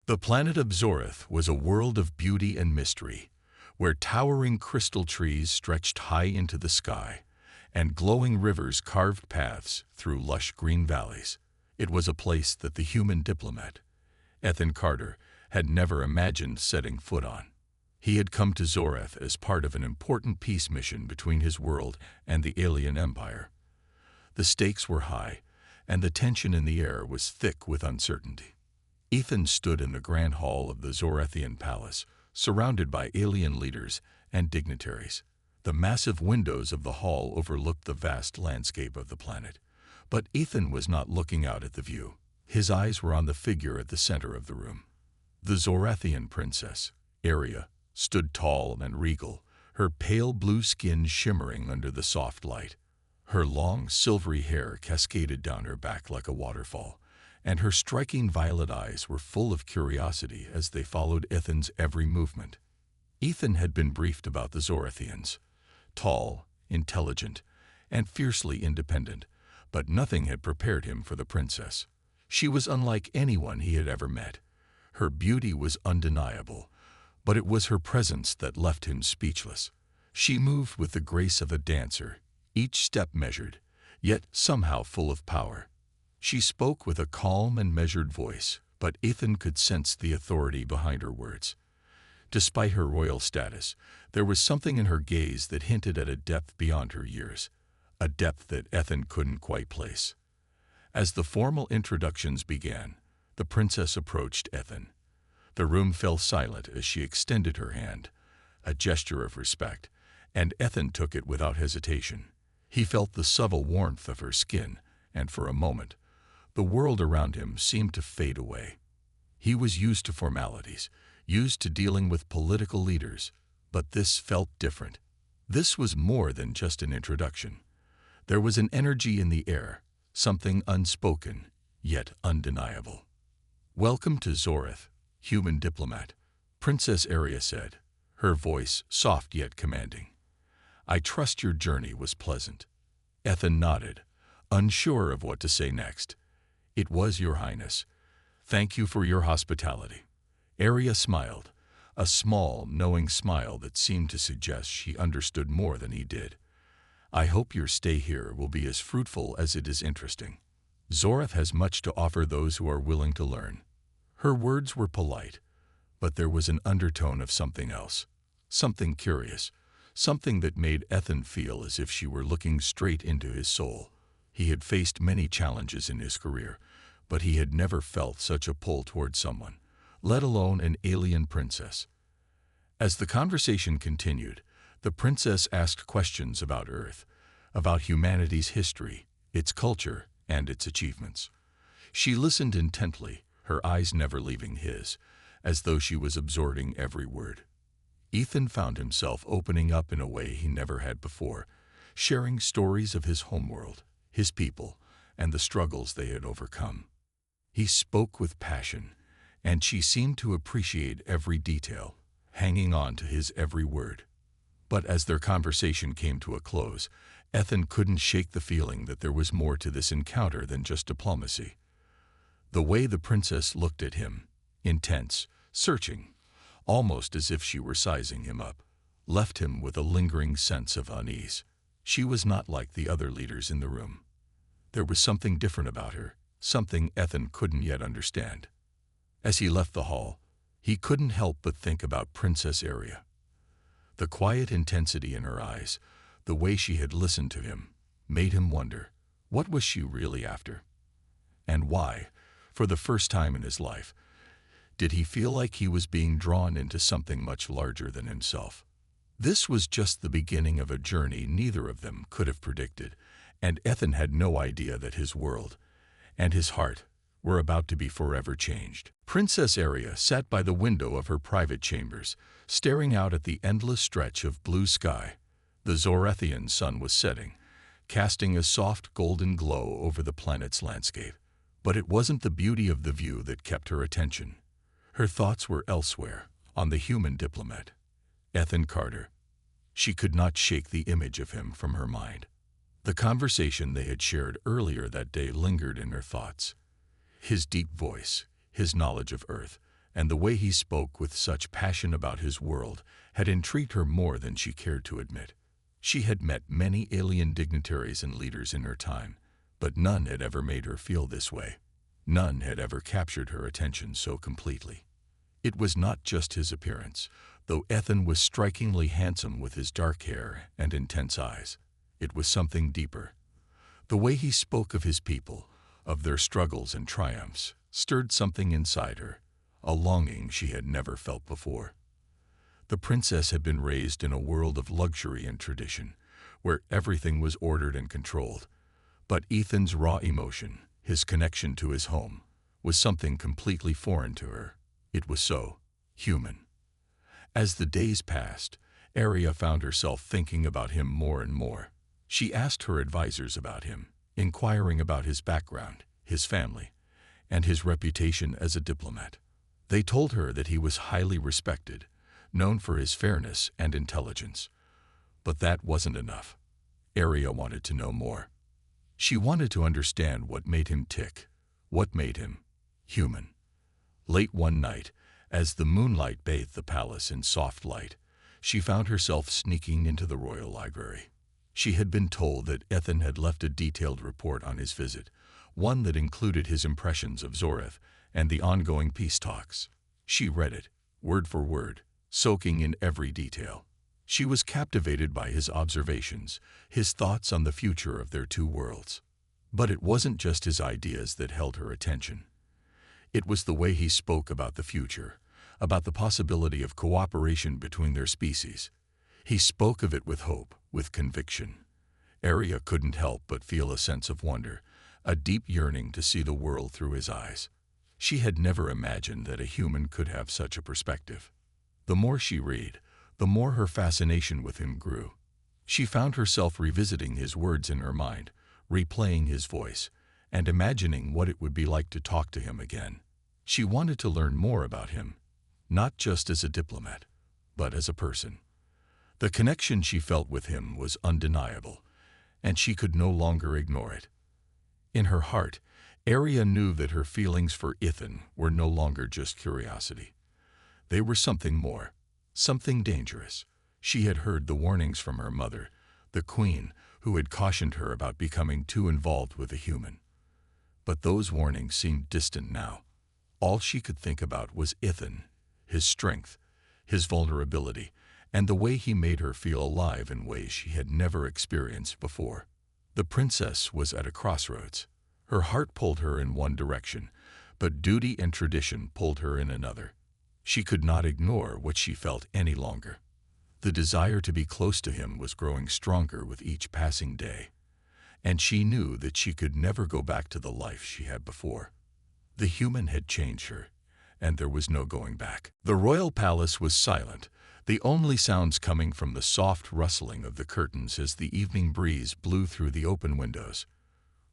The planet of Zoreth was a world of beauty and mystery, where towering crystal trees stretched high into the sky, and glowing rivers carved paths through lush green valleys. It was a place that the human diplomat, Ethan Carter, had never imagined setting foot on. He had come to Zoreth as part of an important peace mission between his world and the alien empire. The stakes were high, and the tension in the air was thick with uncertainty. Ethan stood in the grand hall of the Zorethian palace, surrounded by alien leaders and dignitaries. The massive windows of the hall overlooked the vast landscape of the planet. But Ethan was not looking out at the view. His eyes were on the figure at the center of the room. The Zorethian princess, Aria, stood tall and regal, her pale blue skin shimmering under the soft light. Her long, silvery hair cascaded down her back like a waterfall, and her striking violet eyes were full of curiosity as they followed Ethan's every movement. Ethan had been briefed about the Zorethians: tall, intelligent, and fiercely independent, but nothing had prepared him for the princess. She was unlike anyone he had ever met. Her beauty was undeniable, but it was her presence that left him speechless. She moved with the grace of a dancer, each step measured, yet somehow full of power. She spoke with a calm and measured voice, but Ethan could sense the authority behind her words. Despite her royal status, there was something in her gaze that hinted at a depth beyond her years, a depth that Ethan couldn't quite place. As the formal introductions began, the princess approached Ethan. The room fell silent as she extended her hand, a gesture of respect, and Ethan took it without hesitation. He felt the subtle warmth of her skin, and for a moment, the world around him seemed to fade away. He was used to formalities, used to dealing with political leaders, but this felt different. This was more than just an introduction. There was an energy in the air, something unspoken, yet undeniable. "Welcome to Zoreth, human diplomat," Princess Aria said, her voice soft yet commanding. "I trust your journey was pleasant." Ethan nodded, unsure of what to say next. "It was, Your Highness. Thank you for your hospitality." Aria smiled, a small, knowing smile that seemed to suggest she understood more than he did. "I hope your stay here will be as fruitful as it is interesting. Zoreth has much to offer those who are willing to learn." Her words were polite, but there was an undertone of something else, something curious, something that made Ethan feel as if she were looking straight into his soul. He had faced many challenges in his career, but he had never felt such a pull toward someone, let alone an alien princess. As the conversation continued, the princess asked questions about Earth, about humanity's history, its culture, and its achievements. She listened intently, her eyes never leaving his, as though she was absorbing every word. Ethan found himself opening up in a way he never had before, sharing stories of his homeworld, his people, and the struggles they had overcome. He spoke with passion, and she seemed to appreciate every detail, hanging on to his every word. But as their conversation came to a close, Ethan couldn't shake the feeling that there was more to this encounter than just diplomacy. The way the princess looked at him, intense, searching, almost as if she were sizing him up, left him with a lingering sense of unease. She was not like the other leaders in the room. There was something different about her, something Ethan couldn't yet understand. As he left the hall, he couldn't help but think about Princess Aria. The quiet intensity in her eyes, the way she had listened to him, made him wonder, what was she really after? And why, for the first time in his life, did he feel like he was being drawn into something much larger than himself? This was just the beginning of a journey neither of them could have predicted, and Ethan had no idea that his world and his heart were about to be forever changed. Princess Aria sat by the window of her private chambers, staring out at the endless stretch of blue sky. The Zorethian sun was setting, casting a soft golden glow over the planet's landscape. But it wasn't the beauty of the view that kept her attention. Her thoughts were elsewhere, on the human diplomat, Ethan Carter. She could not shake the image of him from her mind. The conversation they had shared earlier that day lingered in her thoughts. His deep voice, his knowledge of Earth, and the way he spoke with such passion about his world had intrigued her more than she cared to admit. She had met many alien dignitaries and leaders in her time, but none had ever made her feel this way. None had ever captured her attention so completely. It was not just his appearance, though Ethan was strikingly handsome with his dark hair and intense eyes. It was something deeper. The way he spoke of his people, of their struggles and triumphs, stirred something inside her, a longing she had never felt before. The princess had been raised in a world of luxury and tradition, where everything was ordered and controlled. But Ethan's raw emotion, his connection to his home, was something completely foreign to her. It was so human. As the days passed, Arya found herself thinking about him more and more. She asked her advisors about him, inquiring about his background, his family, and his reputation as a diplomat. They told her that he was highly respected, known for his fairness and intelligence. But that wasn't enough. Arya wanted to know more. She wanted to understand what made him tick, what made him human. Late one night, as the moonlight bathed the palace in soft light, she found herself sneaking into the royal library. She had been told that Ethan had left a detailed report on his visit, one that included his impressions of Zoreth and the ongoing peace talks. She read it, word for word, soaking in every detail. She was captivated by his observations, his thoughts on the future of their two worlds. But it wasn't just his ideas that held her attention. It was the way he spoke about the future, about the possibility of cooperation between their species. He spoke of it with hope, with conviction. Arya couldn't help but feel a sense of wonder, a deep yearning to see the world through his eyes. She had never imagined that a human could have such a perspective. The more she read, the more her fascination with him grew. She found herself revisiting his words in her mind, replaying his voice, and imagining what it would be like to talk to him again. She wanted to learn more about him, not just as a diplomat, but as a person. The connection she felt with him was undeniable, and she could no longer ignore it. In her heart, Arya knew that her feelings for Ethan were no longer just curiosity. They were something more, something dangerous. She had heard the warnings from her mother, the queen, who had cautioned her about becoming too involved with a human. But those warnings seemed distant now. All she could think about was Ethan, his strength, his vulnerability, and the way he made her feel alive in ways she had never experienced before. The princess was at a crossroads. Her heart pulled her in one direction, but duty and tradition pulled her in another. She could not ignore what she felt any longer. The desire to be close to him was growing stronger with each passing day, and she knew that she could never go back to the life she had before. The human had changed her, and there was no going back. The royal palace was silent, the only sounds coming from the soft rustling of the curtains as the evening breeze blew through the open windows.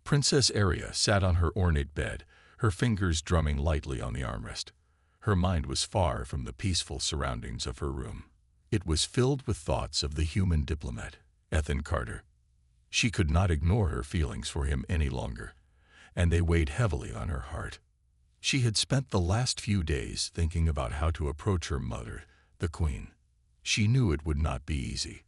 Princess Arya sat on her ornate bed, her fingers drumming lightly on the armrest. Her mind was far from the peaceful surroundings of her room. It was filled with thoughts of the human diplomat, Ethan Carter. She could not ignore her feelings for him any longer, and they weighed heavily on her heart. She had spent the last few days thinking about how to approach her mother, the queen. She knew it would not be easy.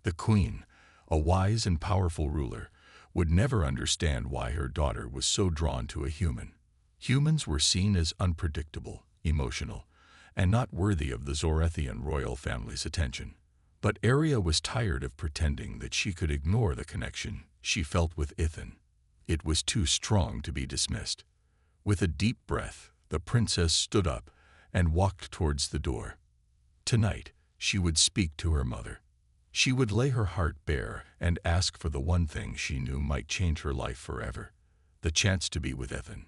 The queen, a wise and powerful ruler, would never understand why her daughter was so drawn to a human. Humans were seen as unpredictable, emotional, and not worthy of the Zorethian royal family's attention. But Arya was tired of pretending that she could ignore the connection she felt with Ethan. It was too strong to be dismissed. With a deep breath, the princess stood up and walked towards the door. Tonight, she would speak to her mother. She would lay her heart bare and ask for the one thing she knew might change her life forever, the chance to be with Ethan.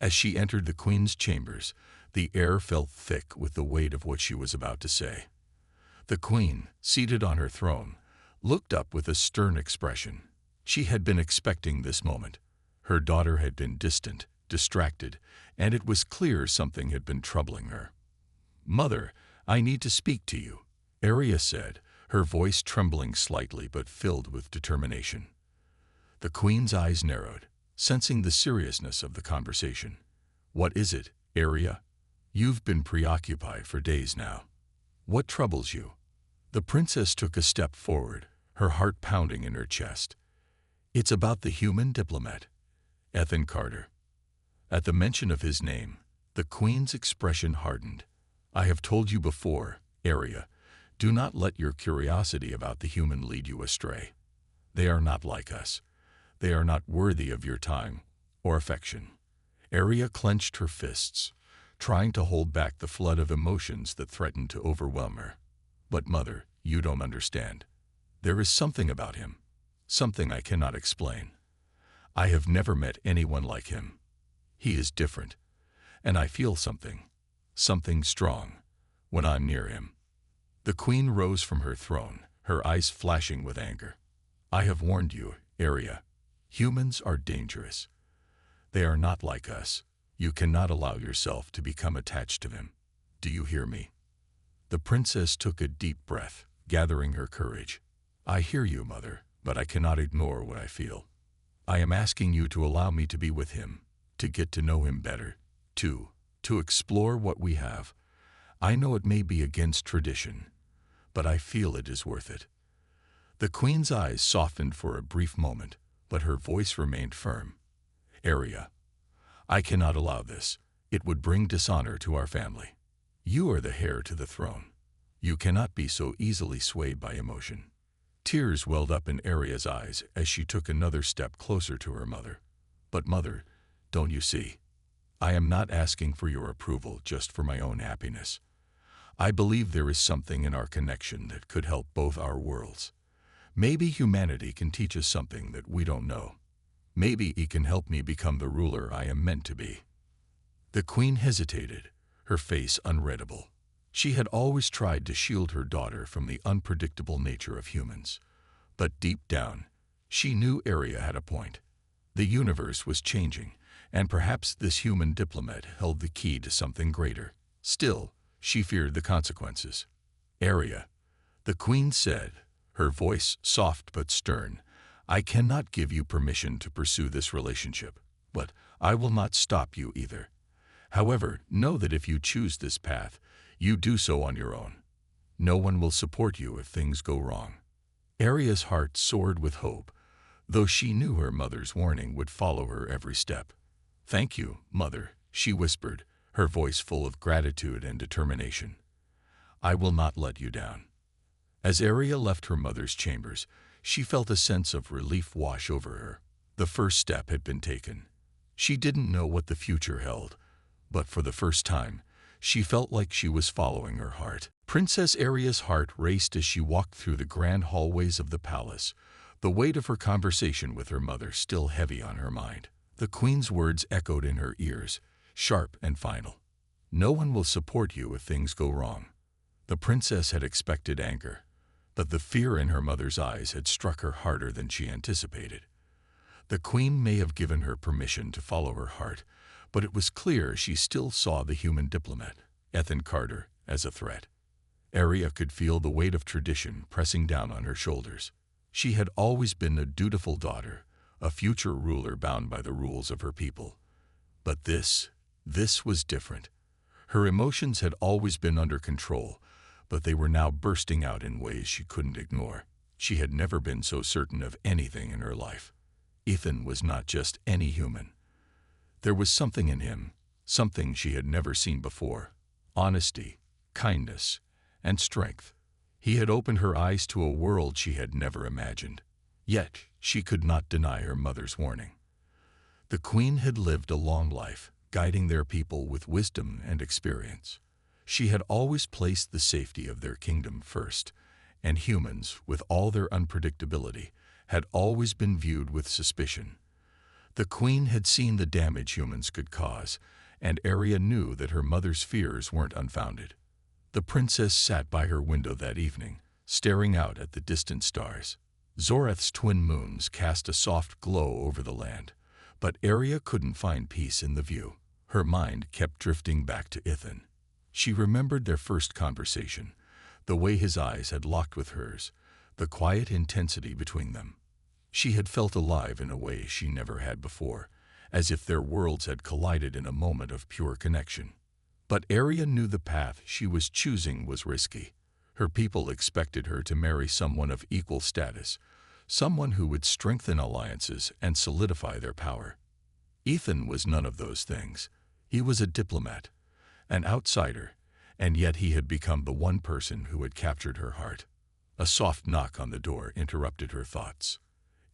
As she entered the queen's chambers, the air felt thick with the weight of what she was about to say. The queen, seated on her throne, looked up with a stern expression. She had been expecting this moment. Her daughter had been distant, distracted, and it was clear something had been troubling her. "Mother, I need to speak to you," Arya said, her voice trembling slightly but filled with determination. The queen's eyes narrowed, sensing the seriousness of the conversation. "What is it, Arya?" You've been preoccupied for days now. What troubles you? The princess took a step forward, her heart pounding in her chest. It's about the human diplomat, Ethan Carter. At the mention of his name, the queen's expression hardened. I have told you before, Arya, do not let your curiosity about the human lead you astray. They are not like us. They are not worthy of your time or affection. Arya clenched her fists, trying to hold back the flood of emotions that threatened to overwhelm her. But mother, you don't understand. There is something about him, something I cannot explain. I have never met anyone like him. He is different, and I feel something strong, when I'm near him. The queen rose from her throne, her eyes flashing with anger. I have warned you, Arya. Humans are dangerous. They are not like us. You cannot allow yourself to become attached to them. Do you hear me? The princess took a deep breath, gathering her courage. I hear you, mother, but I cannot ignore what I feel. I am asking you to allow me to be with him, to get to know him better, to explore what we have. I know it may be against tradition, but I feel it is worth it. The queen's eyes softened for a brief moment, but her voice remained firm. Arya, I cannot allow this. It would bring dishonor to our family. You are the heir to the throne. You cannot be so easily swayed by emotion. Tears welled up in Arya's eyes as she took another step closer to her mother. But mother, don't you see? I am not asking for your approval just for my own happiness. I believe there is something in our connection that could help both our worlds. Maybe humanity can teach us something that we don't know. Maybe he can help me become the ruler I am meant to be. The queen hesitated, her face unreadable. She had always tried to shield her daughter from the unpredictable nature of humans. But deep down, she knew Arya had a point. The universe was changing, and perhaps this human diplomat held the key to something greater. Still, she feared the consequences. Arya, the queen said, her voice soft but stern, I cannot give you permission to pursue this relationship, but I will not stop you either. However, know that if you choose this path, you do so on your own. No one will support you if things go wrong. Arya's heart soared with hope, though she knew her mother's warning would follow her every step. Thank you, mother, she whispered, her voice full of gratitude and determination. I will not let you down. As Arya left her mother's chambers, she felt a sense of relief wash over her. The first step had been taken. She didn't know what the future held, but for the first time, she felt like she was following her heart. Princess Arya's heart raced as she walked through the grand hallways of the palace, the weight of her conversation with her mother still heavy on her mind. The queen's words echoed in her ears, sharp and final. No one will support you if things go wrong. The princess had expected anger, but the fear in her mother's eyes had struck her harder than she anticipated. The queen may have given her permission to follow her heart, but it was clear she still saw the human diplomat, Ethan Carter, as a threat. Arya could feel the weight of tradition pressing down on her shoulders. She had always been a dutiful daughter, a future ruler bound by the rules of her people. But this was different. Her emotions had always been under control, but they were now bursting out in ways she couldn't ignore. She had never been so certain of anything in her life. Ethan was not just any human. There was something in him, something she had never seen before. Honesty, kindness, and strength. He had opened her eyes to a world she had never imagined. Yet, she could not deny her mother's warning. The queen had lived a long life, guiding their people with wisdom and experience. She had always placed the safety of their kingdom first, and humans, with all their unpredictability, had always been viewed with suspicion. The queen had seen the damage humans could cause, and Arya knew that her mother's fears weren't unfounded. The princess sat by her window that evening, staring out at the distant stars. Zoreth's twin moons cast a soft glow over the land, but Arya couldn't find peace in the view. Her mind kept drifting back to Ethan. She remembered their first conversation, the way his eyes had locked with hers, the quiet intensity between them. She had felt alive in a way she never had before, as if their worlds had collided in a moment of pure connection. But Arya knew the path she was choosing was risky. Her people expected her to marry someone of equal status, someone who would strengthen alliances and solidify their power. Ethan was none of those things. He was a diplomat, an outsider, and yet he had become the one person who had captured her heart. A soft knock on the door interrupted her thoughts.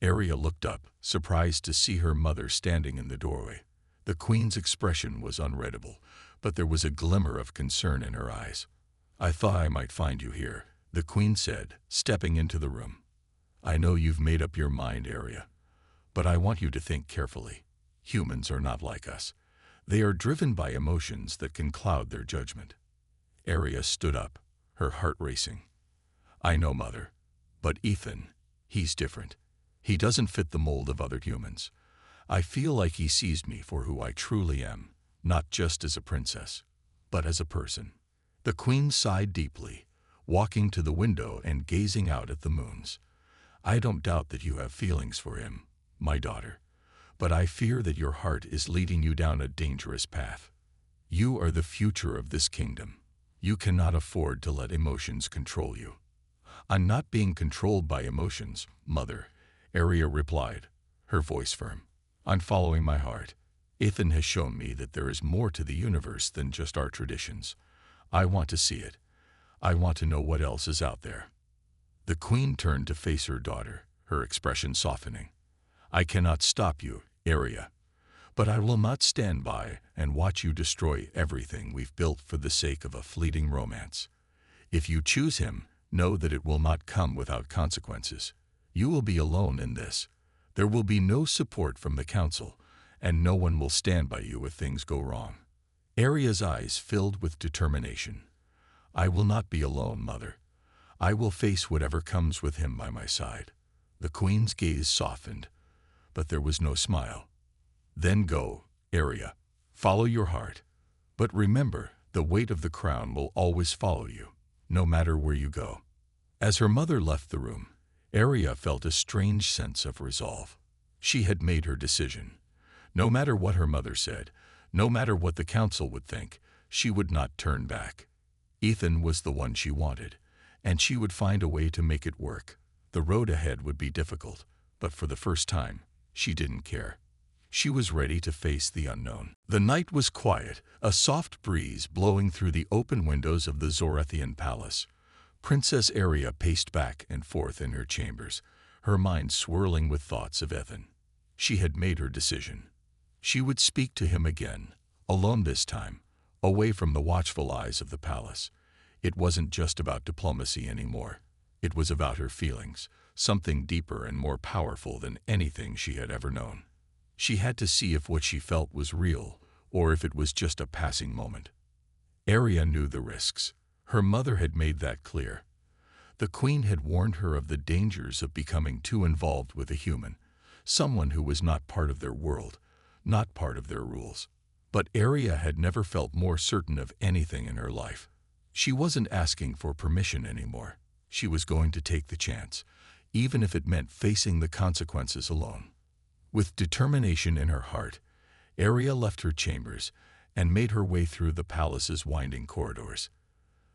Arya looked up, surprised to see her mother standing in the doorway. The queen's expression was unreadable, but there was a glimmer of concern in her eyes. "I thought I might find you here," the queen said, stepping into the room. "I know you've made up your mind, Arya, but I want you to think carefully. Humans are not like us. They are driven by emotions that can cloud their judgment." Arya stood up, her heart racing. "I know, Mother, but Ethan, he's different. He doesn't fit the mold of other humans. I feel like he sees me for who I truly am, not just as a princess, but as a person." The queen sighed deeply, walking to the window and gazing out at the moons. "I don't doubt that you have feelings for him, my daughter, but I fear that your heart is leading you down a dangerous path. You are the future of this kingdom. You cannot afford to let emotions control you." "I'm not being controlled by emotions, Mother," Arya replied, her voice firm. "I'm following my heart. Ethan has shown me that there is more to the universe than just our traditions. I want to see it. I want to know what else is out there." The queen turned to face her daughter, her expression softening. "I cannot stop you, Arya, but I will not stand by and watch you destroy everything we've built for the sake of a fleeting romance. If you choose him, know that it will not come without consequences. You will be alone in this. There will be no support from the council, and no one will stand by you if things go wrong." Arya's eyes filled with determination. "I will not be alone, Mother. I will face whatever comes with him by my side." The queen's gaze softened, but there was no smile. "Then go, Arya. Follow your heart. But remember, the weight of the crown will always follow you, no matter where you go." As her mother left the room, Arya felt a strange sense of resolve. She had made her decision. No matter what her mother said, no matter what the council would think, she would not turn back. Ethan was the one she wanted, and she would find a way to make it work. The road ahead would be difficult, but for the first time, she didn't care. She was ready to face the unknown. The night was quiet, a soft breeze blowing through the open windows of the Zorathian palace. Princess Arya paced back and forth in her chambers, her mind swirling with thoughts of Ethan. She had made her decision. She would speak to him again, alone this time, away from the watchful eyes of the palace. It wasn't just about diplomacy anymore. It was about her feelings, something deeper and more powerful than anything she had ever known. She had to see if what she felt was real, or if it was just a passing moment. Arya knew the risks. Her mother had made that clear. The queen had warned her of the dangers of becoming too involved with a human, someone who was not part of their world, not part of their rules. But Arya had never felt more certain of anything in her life. She wasn't asking for permission anymore. She was going to take the chance, even if it meant facing the consequences alone. With determination in her heart, Arya left her chambers and made her way through the palace's winding corridors.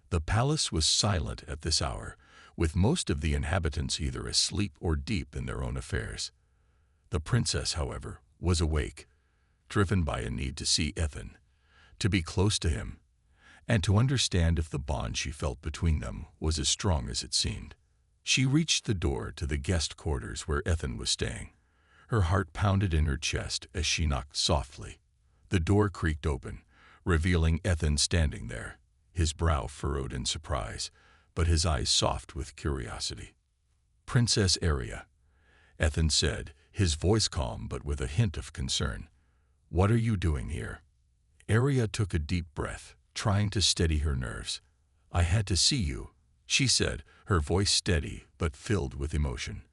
The palace was silent at this hour, with most of the inhabitants either asleep or deep in their own affairs. The princess, however, was awake, driven by a need to see Ethan, to be close to him, and to understand if the bond she felt between them was as strong as it seemed. She reached the door to the guest quarters where Ethan was staying. Her heart pounded in her chest as she knocked softly. The door creaked open, revealing Ethan standing there, his brow furrowed in surprise, but his eyes soft with curiosity. "Princess Arya," Ethan said, his voice calm but with a hint of concern. "What are you doing here?" Arya took a deep breath, trying to steady her nerves. "I had to see you," she said, her voice steady but filled with emotion.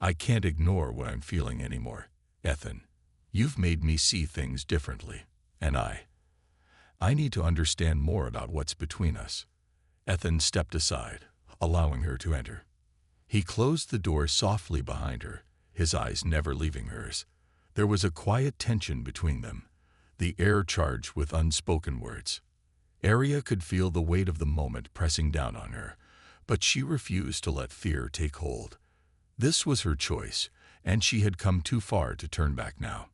"I can't ignore what I'm feeling anymore, Ethan. You've made me see things differently, and I need to understand more about what's between us." Ethan stepped aside, allowing her to enter. He closed the door softly behind her, his eyes never leaving hers. There was a quiet tension between them, the air charged with unspoken words. Arya could feel the weight of the moment pressing down on her, but she refused to let fear take hold. This was her choice, and she had come too far to turn back now.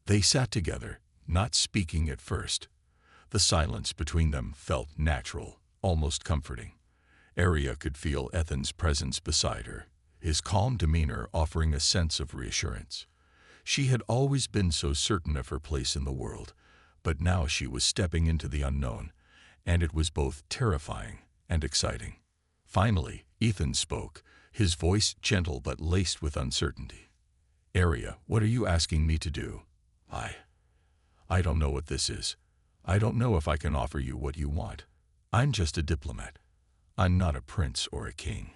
They sat together, not speaking at first. The silence between them felt natural, almost comforting. Arya could feel Ethan's presence beside her, his calm demeanor offering a sense of reassurance. She had always been so certain of her place in the world, but now she was stepping into the unknown, and it was both terrifying and exciting. Finally, Ethan spoke, his voice gentle but laced with uncertainty. "Arya, what are you asking me to do?" I don't know what this is. I don't know if I can offer you what you want. I'm just a diplomat. I'm not a prince or a king.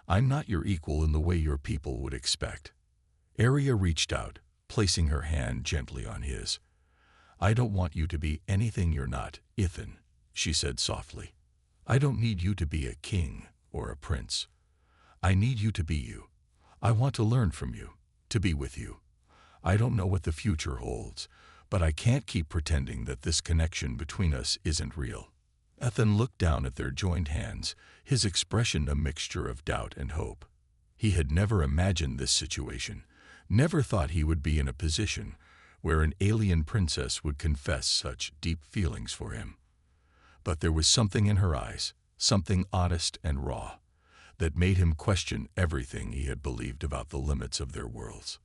I'm not your equal in the way your people would expect." Arya reached out, placing her hand gently on his. "I don't want you to be anything you're not, Ethan," she said softly. "I don't need you to be a king or a prince. I need you to be you. I want to learn from you, to be with you. I don't know what the future holds, but I can't keep pretending that this connection between us isn't real." Ethan looked down at their joined hands, his expression a mixture of doubt and hope. He had never imagined this situation, never thought he would be in a position where an alien princess would confess such deep feelings for him. But there was something in her eyes, something honest and raw, that made him question everything he had believed about the limits of their worlds.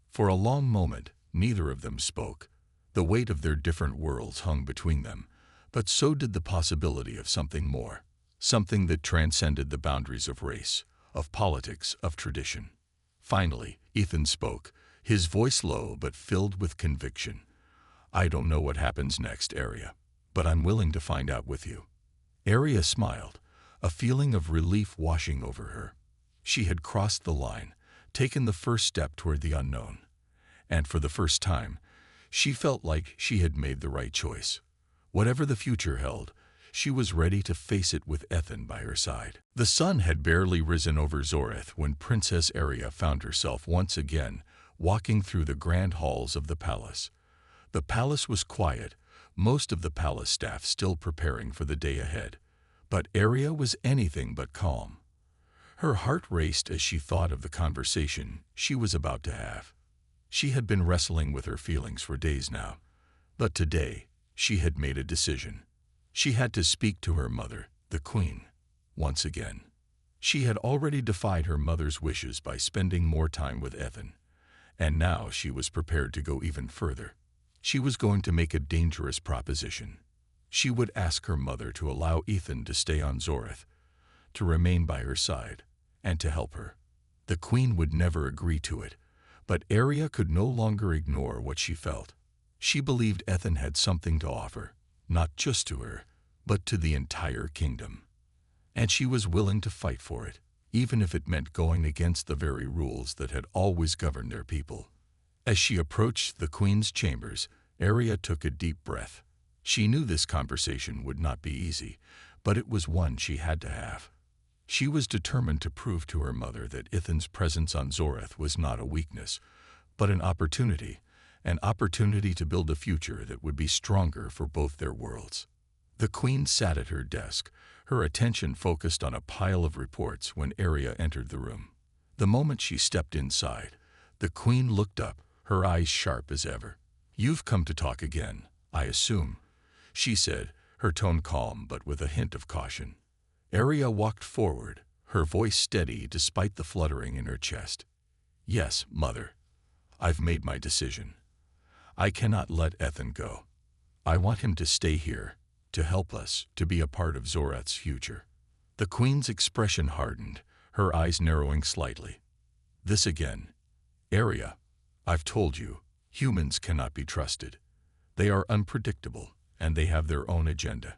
For a long moment, neither of them spoke. The weight of their different worlds hung between them, but so did the possibility of something more, something that transcended the boundaries of race, of politics, of tradition. Finally, Ethan spoke, his voice low but filled with conviction. "I don't know what happens next, Arya, but I'm willing to find out with you." Arya smiled, a feeling of relief washing over her. She had crossed the line, taken the first step toward the unknown. And for the first time, she felt like she had made the right choice. Whatever the future held, she was ready to face it with Ethan by her side. The sun had barely risen over Zoreth when Princess Arya found herself once again walking through the grand halls of the palace. The palace was quiet, most of the palace staff still preparing for the day ahead. But Arya was anything but calm. Her heart raced as she thought of the conversation she was about to have. She had been wrestling with her feelings for days now, but today she had made a decision. She had to speak to her mother, the Queen, once again. She had already defied her mother's wishes by spending more time with Ethan, and now she was prepared to go even further. She was going to make a dangerous proposition. She would ask her mother to allow Ethan to stay on Zoreth, to remain by her side, and to help her. The Queen would never agree to it, but Arya could no longer ignore what she felt. She believed Ethan had something to offer, not just to her, but to the entire kingdom. And she was willing to fight for it, even if it meant going against the very rules that had always governed their people. As she approached the Queen's chambers, Arya took a deep breath. She knew this conversation would not be easy, but it was one she had to have. She was determined to prove to her mother that Ethan's presence on Zoreth was not a weakness, but an opportunity to build a future that would be stronger for both their worlds. The Queen sat at her desk, her attention focused on a pile of reports when Arya entered the room. The moment she stepped inside, the Queen looked up, her eyes sharp as ever. "You've come to talk again, I assume," she said, her tone calm but with a hint of caution. Arya walked forward, her voice steady despite the fluttering in her chest. "Yes, Mother. I've made my decision. I cannot let Ethan go. I want him to stay here, to help us, to be a part of Zoreth's future." The Queen's expression hardened, her eyes narrowing slightly. "This again. Arya, I've told you, humans cannot be trusted. They are unpredictable, and they have their own agenda.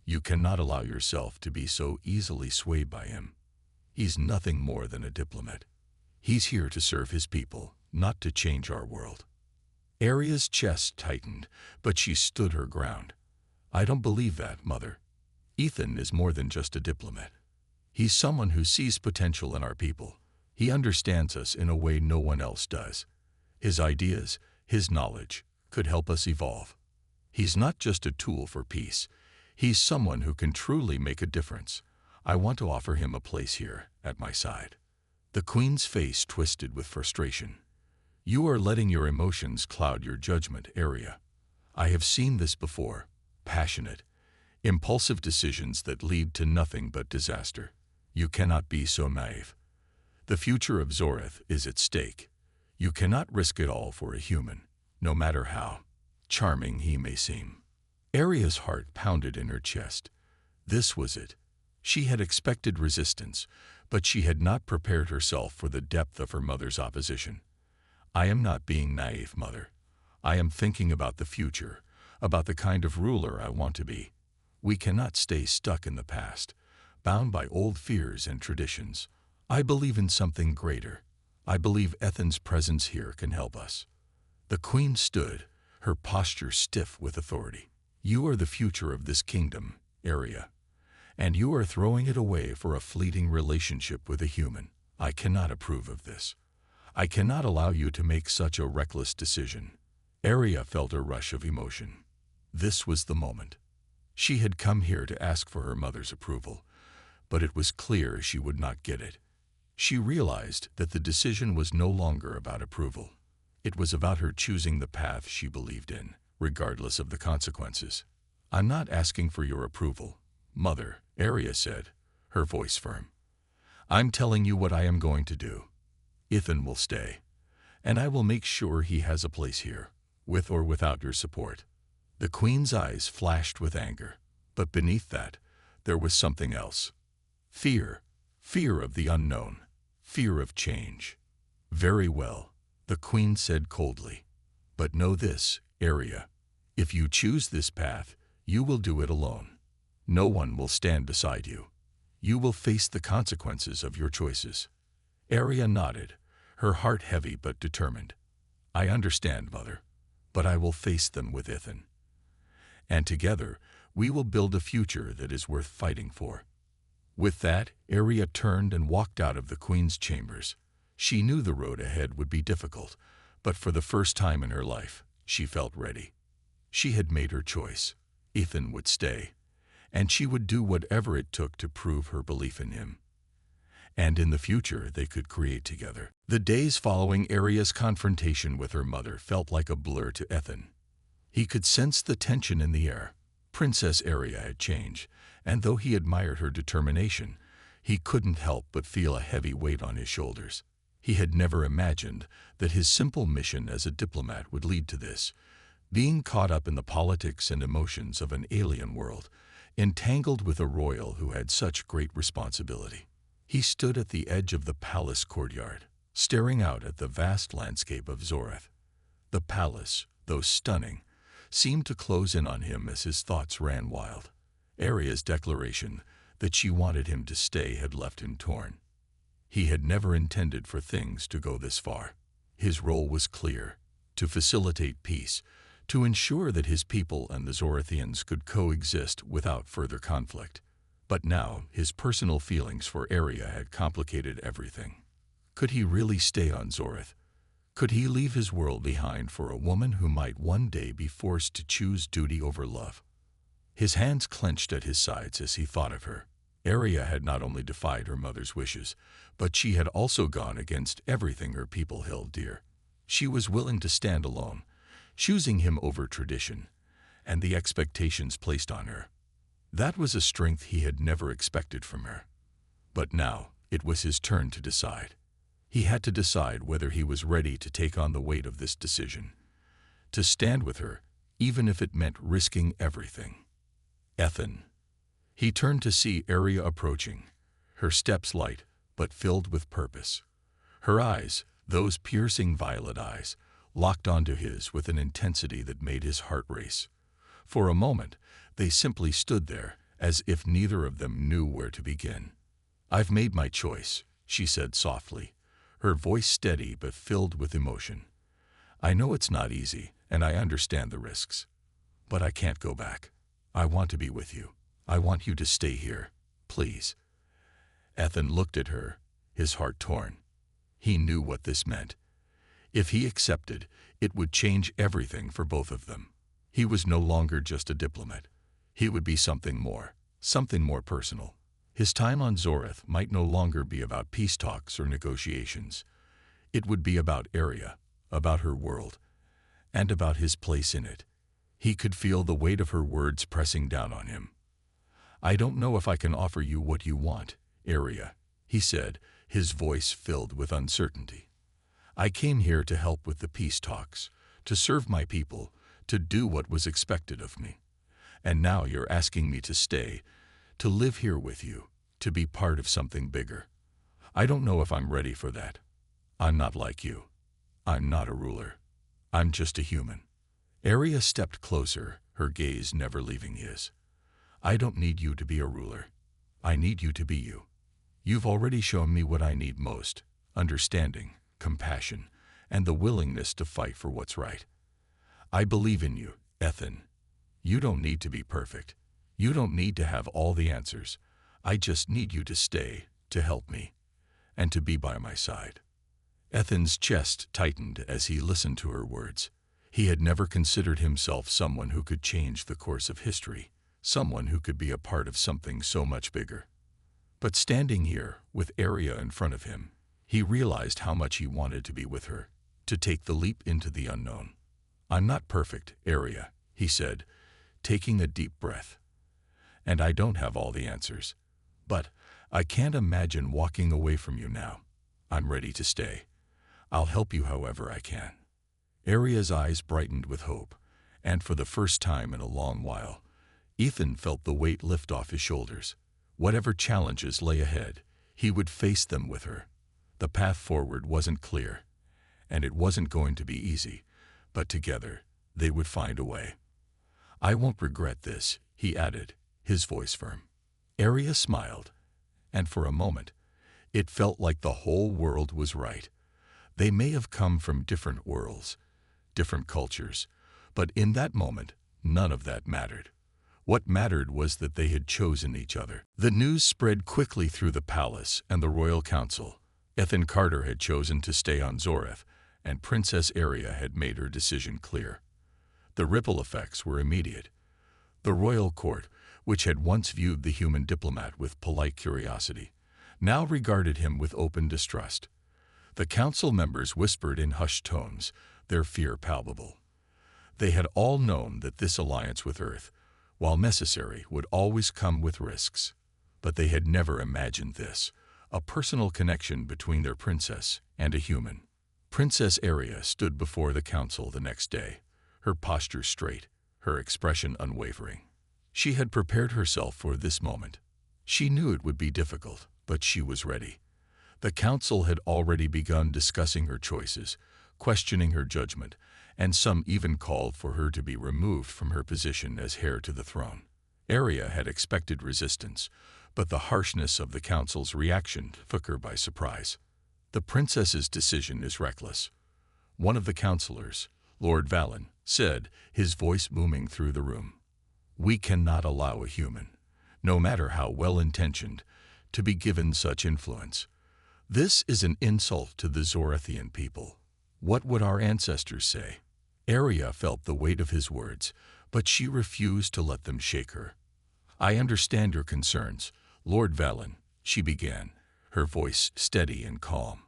You cannot allow yourself to be so easily swayed by him. He's nothing more than a diplomat. He's here to serve his people, not to change our world." Arya's chest tightened, but she stood her ground. "I don't believe that, Mother. Ethan is more than just a diplomat. He's someone who sees potential in our people. He understands us in a way no one else does. His ideas, his knowledge, could help us evolve. He's not just a tool for peace. He's someone who can truly make a difference. I want to offer him a place here, at my side." The queen's face twisted with frustration. "You are letting your emotions cloud your judgment, Arya. I have seen this before. Passionate, impulsive decisions that lead to nothing but disaster. You cannot be so naive. The future of Zorith is at stake. You cannot risk it all for a human, no matter how charming he may seem." Arya's heart pounded in her chest. This was it. She had expected resistance, but she had not prepared herself for the depth of her mother's opposition. "I am not being naive, Mother. I am thinking about the future, about the kind of ruler I want to be. We cannot stay stuck in the past, bound by old fears and traditions. I believe in something greater. I believe Ethan's presence here can help us." The queen stood, her posture stiff with authority. "You are the future of this kingdom, Arya, and you are throwing it away for a fleeting relationship with a human. I cannot approve of this. I cannot allow you to make such a reckless decision." Arya felt a rush of emotion. This was the moment. She had come here to ask for her mother's approval, but it was clear she would not get it. She realized that the decision was no longer about approval. It was about her choosing the path she believed in, regardless of the consequences. "I'm not asking for your approval, Mother," Arya said, her voice firm. "I'm telling you what I am going to do. Ethan will stay, and I will make sure he has a place here, with or without your support." The queen's eyes flashed with anger, but beneath that, there was something else. Fear. Fear of the unknown. Fear of change. "Very well," the queen said coldly. "But know this, Arya. If you choose this path, you will do it alone. No one will stand beside you. You will face the consequences of your choices." Arya nodded, her heart heavy but determined. "I understand, Mother, but I will face them with Ethan. And together, we will build a future that is worth fighting for." With that, Arya turned and walked out of the queen's chambers. She knew the road ahead would be difficult, but for the first time in her life, she felt ready. She had made her choice. Ethan would stay, and she would do whatever it took to prove her belief in him. And in the future, they could create together. The days following Arya's confrontation with her mother felt like a blur to Ethan. He could sense the tension in the air. Princess Arya had changed, and though he admired her determination, he couldn't help but feel a heavy weight on his shoulders. He had never imagined that his simple mission as a diplomat would lead to this, being caught up in the politics and emotions of an alien world, entangled with a royal who had such great responsibility. He stood at the edge of the palace courtyard, staring out at the vast landscape of Zorith. The palace, though stunning, seemed to close in on him as his thoughts ran wild. Arya's declaration that she wanted him to stay had left him torn. He had never intended for things to go this far. His role was clear: to facilitate peace, to ensure that his people and the Zorithians could coexist without further conflict. But now, his personal feelings for Arya had complicated everything. Could he really stay on Zorith? Could he leave his world behind for a woman who might one day be forced to choose duty over love? His hands clenched at his sides as he thought of her. Arya had not only defied her mother's wishes, but she had also gone against everything her people held dear. She was willing to stand alone, choosing him over tradition, and the expectations placed on her. That was a strength he had never expected from her. But now, it was his turn to decide. He had to decide whether he was ready to take on the weight of this decision, to stand with her, even if it meant risking everything. Ethan. He turned to see Arya approaching, her steps light but filled with purpose. Her eyes, those piercing violet eyes, locked onto his with an intensity that made his heart race. For a moment, they simply stood there, as if neither of them knew where to begin. "I've made my choice," she said softly, her voice steady but filled with emotion. "I know it's not easy, and I understand the risks. But I can't go back. I want to be with you. I want you to stay here, please." Ethan looked at her, his heart torn. He knew what this meant. If he accepted, it would change everything for both of them. He was no longer just a diplomat. He would be something more personal. His time on Zoreth might no longer be about peace talks or negotiations. It would be about Aria, about her world, and about his place in it. He could feel the weight of her words pressing down on him. "I don't know if I can offer you what you want, Aria," he said, his voice filled with uncertainty. "I came here to help with the peace talks, to serve my people, to do what was expected of me. And now you're asking me to stay, to live here with you, to be part of something bigger. I don't know if I'm ready for that. I'm not like you. I'm not a ruler. I'm just a human." Aria stepped closer, her gaze never leaving his. "I don't need you to be a ruler. I need you to be you. You've already shown me what I need most: understanding, compassion, and the willingness to fight for what's right. I believe in you, Ethan. You don't need to be perfect. You don't need to have all the answers. I just need you to stay, to help me, and to be by my side." Ethan's chest tightened as he listened to her words. He had never considered himself someone who could change the course of history, someone who could be a part of something so much bigger. But standing here, with Aria in front of him, he realized how much he wanted to be with her, to take the leap into the unknown. "I'm not perfect, Aria," he said, taking a deep breath. "And I don't have all the answers. But I can't imagine walking away from you now. I'm ready to stay. I'll help you however I can." Aria's eyes brightened with hope, and for the first time in a long while, Ethan felt the weight lift off his shoulders. Whatever challenges lay ahead, he would face them with her. The path forward wasn't clear, and it wasn't going to be easy, but together they would find a way. "I won't regret this," he added, his voice firm. Aria smiled, and for a moment, it felt like the whole world was right. They may have come from different worlds, different cultures, but in that moment, none of that mattered. What mattered was that they had chosen each other. The news spread quickly through the palace and the royal council. Ethan Carter had chosen to stay on Zoreth, and Princess Aria had made her decision clear. The ripple effects were immediate. The royal court, which had once viewed the human diplomat with polite curiosity, now regarded him with open distrust. The council members whispered in hushed tones, their fear palpable. They had all known that this alliance with Earth, while necessary, would always come with risks. But they had never imagined this, a personal connection between their princess and a human. Princess Aria stood before the council the next day, her posture straight, her expression unwavering. She had prepared herself for this moment. She knew it would be difficult, but she was ready. The council had already begun discussing her choices, questioning her judgment, and some even called for her to be removed from her position as heir to the throne. Aria had expected resistance, but the harshness of the council's reaction took her by surprise. "The princess's decision is reckless," one of the councillors, Lord Valen, said, his voice booming through the room. "We cannot allow a human, no matter how well-intentioned, to be given such influence. This is an insult to the Zorethian people. What would our ancestors say?" Aria felt the weight of his words, but she refused to let them shake her. "I understand your concerns, Lord Valen," she began, her voice steady and calm.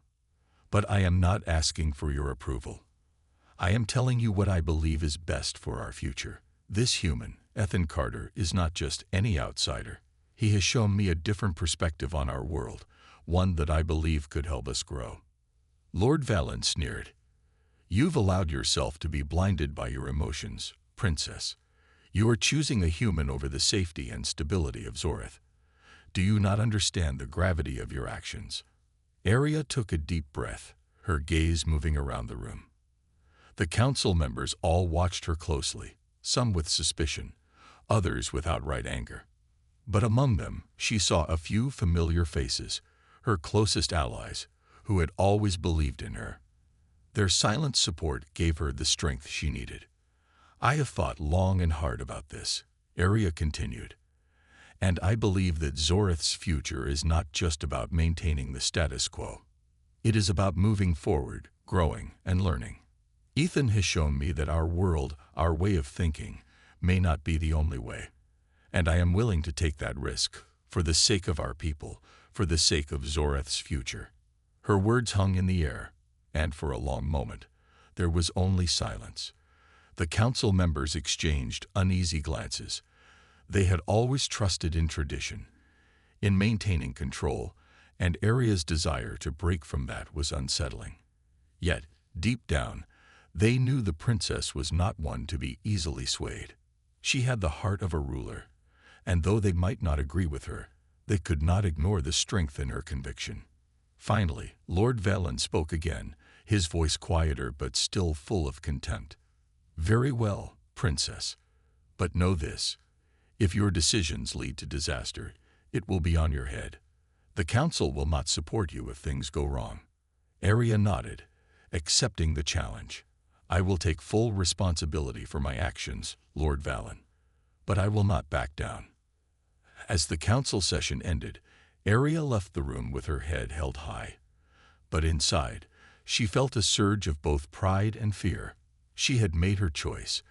"But I am not asking for your approval. I am telling you what I believe is best for our future. This human, Ethan Carter, is not just any outsider. He has shown me a different perspective on our world, one that I believe could help us grow." Lord Valen sneered. "You've allowed yourself to be blinded by your emotions, Princess. You are choosing a human over the safety and stability of Zoreth. Do you not understand the gravity of your actions?" Aria took a deep breath, her gaze moving around the room. The council members all watched her closely, some with suspicion, others with outright anger. But among them, she saw a few familiar faces, her closest allies, who had always believed in her. Their silent support gave her the strength she needed. "I have thought long and hard about this," Aria continued, "and I believe that Zoreth's future is not just about maintaining the status quo. It is about moving forward, growing, and learning. Ethan has shown me that our world, our way of thinking, may not be the only way. And I am willing to take that risk, for the sake of our people, for the sake of Zoreth's future." Her words hung in the air, and for a long moment, there was only silence. The council members exchanged uneasy glances. They had always trusted in tradition, in maintaining control, and Aria's desire to break from that was unsettling. Yet, deep down, they knew the princess was not one to be easily swayed. She had the heart of a ruler, and though they might not agree with her, they could not ignore the strength in her conviction. Finally, Lord Velen spoke again, his voice quieter but still full of contempt. "Very well, princess. But know this. If your decisions lead to disaster, it will be on your head. The council will not support you if things go wrong." Aria nodded, accepting the challenge. "I will take full responsibility for my actions, Lord Valen. But I will not back down." As the council session ended, Aria left the room with her head held high. But inside, she felt a surge of both pride and fear. She had made her choice,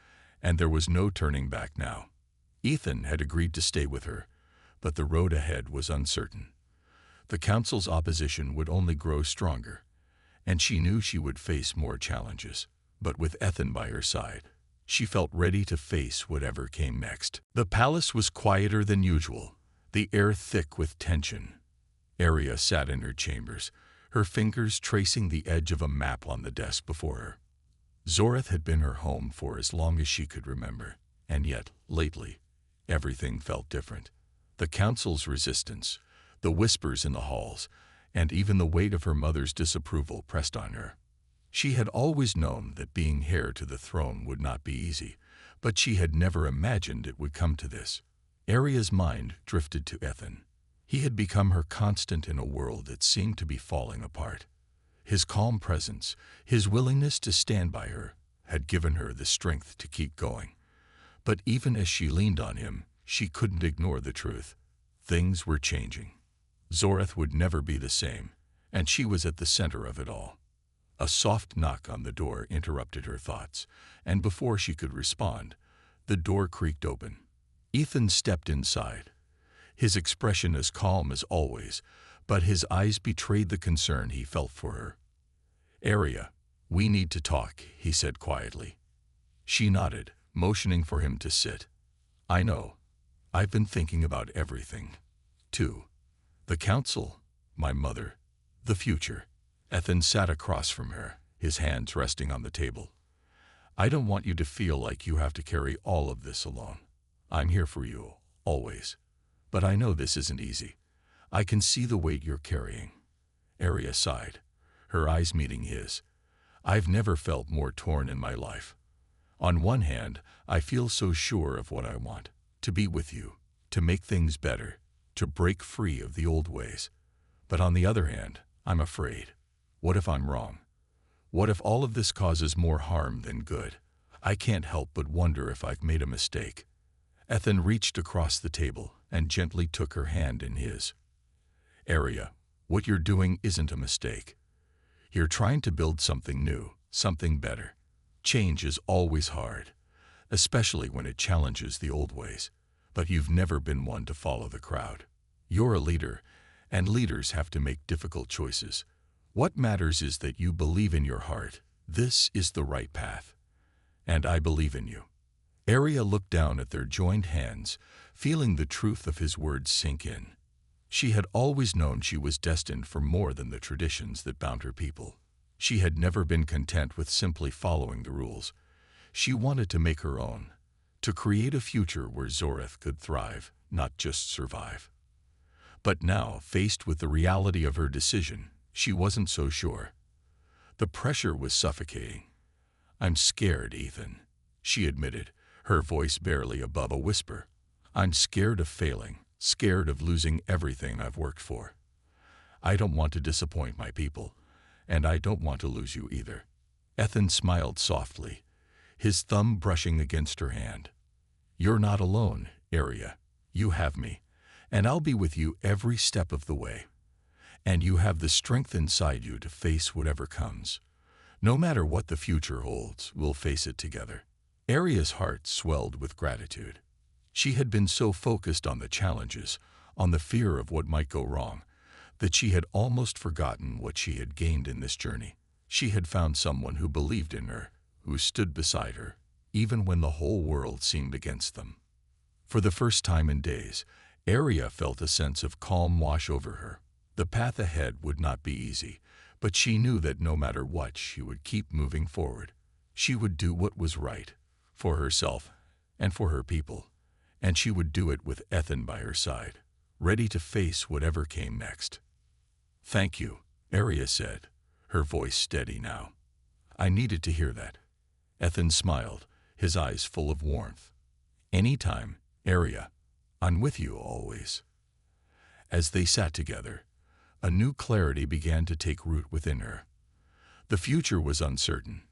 and there was no turning back now. Ethan had agreed to stay with her, but the road ahead was uncertain. The council's opposition would only grow stronger, and she knew she would face more challenges. But with Ethan by her side, she felt ready to face whatever came next. The palace was quieter than usual, the air thick with tension. Aria sat in her chambers, her fingers tracing the edge of a map on the desk before her. Zoreth had been her home for as long as she could remember, and yet, lately, everything felt different. The council's resistance, the whispers in the halls, and even the weight of her mother's disapproval pressed on her. She had always known that being heir to the throne would not be easy, but she had never imagined it would come to this. Aria's mind drifted to Ethan. He had become her constant in a world that seemed to be falling apart. His calm presence, his willingness to stand by her, had given her the strength to keep going. But even as she leaned on him, she couldn't ignore the truth. Things were changing. Zoreth would never be the same, and she was at the center of it all. A soft knock on the door interrupted her thoughts, and before she could respond, the door creaked open. Ethan stepped inside, his expression as calm as always, but his eyes betrayed the concern he felt for her. "Aria, we need to talk," he said quietly. She nodded, motioning for him to sit. "I know. I've been thinking about everything, too. The council, my mother, the future." Ethan sat across from her, his hands resting on the table. "I don't want you to feel like you have to carry all of this alone. I'm here for you, always. But I know this isn't easy. I can see the weight you're carrying." Aria sighed, her eyes meeting his. "I've never felt more torn in my life. On one hand, I feel so sure of what I want, to be with you, to make things better, to break free of the old ways. But on the other hand, I'm afraid. What if I'm wrong? What if all of this causes more harm than good? I can't help but wonder if I've made a mistake." Ethan reached across the table and gently took her hand in his. "Aria, what you're doing isn't a mistake. You're trying to build something new, something better. Change is always hard, especially when it challenges the old ways. But you've never been one to follow the crowd. You're a leader, and leaders have to make difficult choices. What matters is that you believe in your heart. This is the right path. And I believe in you." Aria looked down at their joined hands, feeling the truth of his words sink in. She had always known she was destined for more than the traditions that bound her people. She had never been content with simply following the rules. She wanted to make her own, to create a future where Zoreth could thrive, not just survive. But now, faced with the reality of her decision, she wasn't so sure. The pressure was suffocating. "I'm scared, Ethan," she admitted, her voice barely above a whisper. "I'm scared of failing, scared of losing everything I've worked for. I don't want to disappoint my people, and I don't want to lose you either." Ethan smiled softly, his thumb brushing against her hand. "You're not alone, Aria. You have me, and I'll be with you every step of the way. And you have the strength inside you to face whatever comes. No matter what the future holds, we'll face it together." Aria's heart swelled with gratitude. She had been so focused on the challenges, on the fear of what might go wrong, that she had almost forgotten what she had gained in this journey. She had found someone who believed in her, who stood beside her, even when the whole world seemed against them. For the first time in days, Arya felt a sense of calm wash over her. The path ahead would not be easy, but she knew that no matter what, she would keep moving forward. She would do what was right, for herself and for her people, and she would do it with Ethan by her side, ready to face whatever came next. "Thank you," Arya said, her voice steady now. "I needed to hear that." Ethan smiled, his eyes full of warmth. "Anytime, Arya. I'm with you always." As they sat together, a new clarity began to take root within her. The future was uncertain,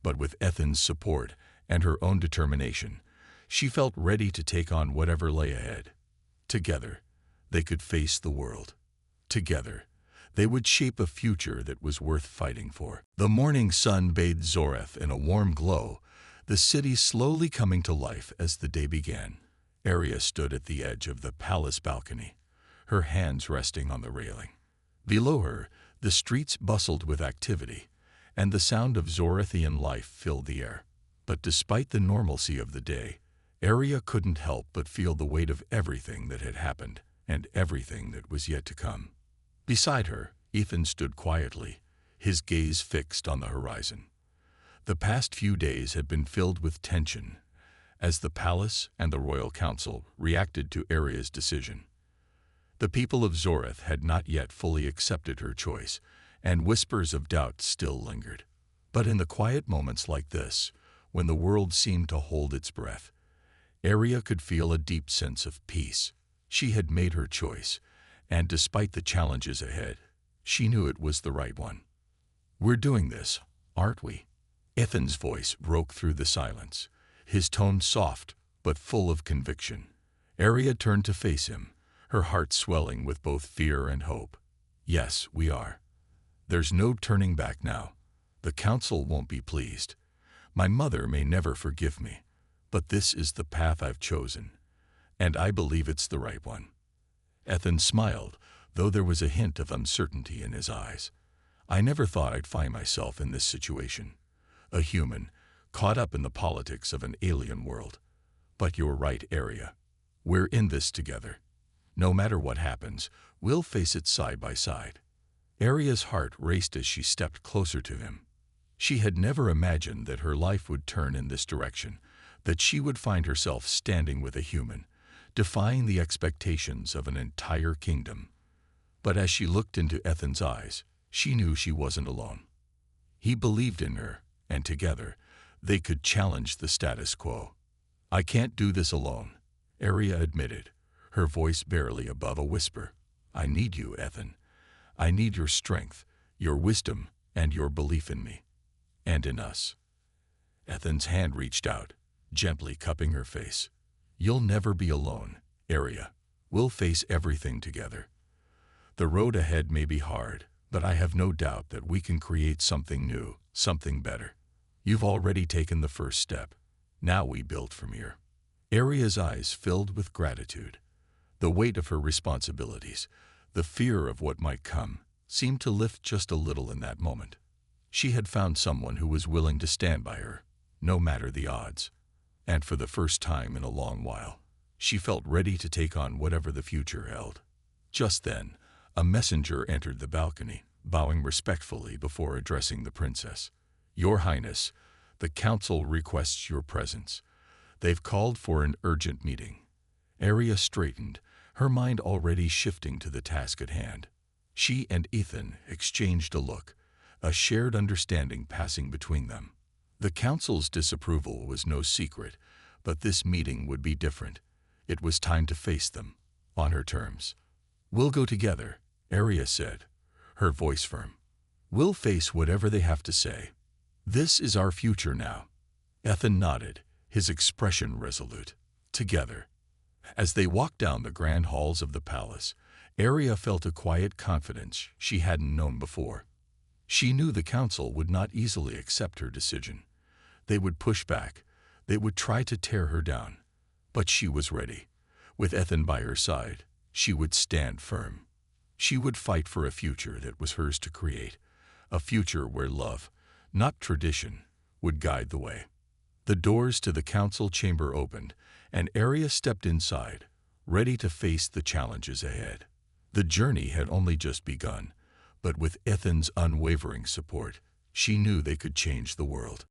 but with Ethan's support and her own determination, she felt ready to take on whatever lay ahead. Together, they could face the world. Together, they would shape a future that was worth fighting for. The morning sun bathed Zoreth in a warm glow, the city slowly coming to life as the day began. Arya stood at the edge of the palace balcony, her hands resting on the railing. Below her, the streets bustled with activity, and the sound of Zorethian life filled the air. But despite the normalcy of the day, Arya couldn't help but feel the weight of everything that had happened and everything that was yet to come. Beside her, Ethan stood quietly, his gaze fixed on the horizon. The past few days had been filled with tension, as the palace and the royal council reacted to Arya's decision. The people of Zoreth had not yet fully accepted her choice, and whispers of doubt still lingered. But in the quiet moments like this, when the world seemed to hold its breath, Arya could feel a deep sense of peace. She had made her choice, and despite the challenges ahead, she knew it was the right one. "We're doing this, aren't we?" Ethan's voice broke through the silence, his tone soft but full of conviction. Arya turned to face him, her heart swelling with both fear and hope. "Yes, we are. There's no turning back now. The council won't be pleased. My mother may never forgive me, but this is the path I've chosen, and I believe it's the right one." Ethan smiled, though there was a hint of uncertainty in his eyes. "I never thought I'd find myself in this situation. A human, caught up in the politics of an alien world. But you're right, Arya. We're in this together. No matter what happens, we'll face it side by side." Arya's heart raced as she stepped closer to him. She had never imagined that her life would turn in this direction, that she would find herself standing with a human, defying the expectations of an entire kingdom. But as she looked into Ethan's eyes, she knew she wasn't alone. He believed in her, and together, they could challenge the status quo. "I can't do this alone," Arya admitted, her voice barely above a whisper. "I need you, Ethan. I need your strength, your wisdom, and your belief in me. And in us." Ethan's hand reached out, gently cupping her face. "You'll never be alone, Arya. We'll face everything together. The road ahead may be hard, but I have no doubt that we can create something new, something better. You've already taken the first step. Now we build from here." Arya's eyes filled with gratitude. The weight of her responsibilities, the fear of what might come, seemed to lift just a little in that moment. She had found someone who was willing to stand by her, no matter the odds. And for the first time in a long while, she felt ready to take on whatever the future held. Just then, a messenger entered the balcony, bowing respectfully before addressing the princess. "Your Highness, the council requests your presence. They've called for an urgent meeting." Arya straightened, her mind already shifting to the task at hand. She and Ethan exchanged a look, a shared understanding passing between them. The council's disapproval was no secret, but this meeting would be different. It was time to face them, on her terms. "We'll go together," Arya said, her voice firm. "We'll face whatever they have to say. This is our future now." Ethan nodded, his expression resolute. Together. As they walked down the grand halls of the palace, Arya felt a quiet confidence she hadn't known before. She knew the council would not easily accept her decision. They would push back. They would try to tear her down. But she was ready. With Ethan by her side, she would stand firm. She would fight for a future that was hers to create, a future where love, not tradition, would guide the way. The doors to the council chamber opened, and Arya stepped inside, ready to face the challenges ahead. The journey had only just begun, but with Ethan's unwavering support, she knew they could change the world.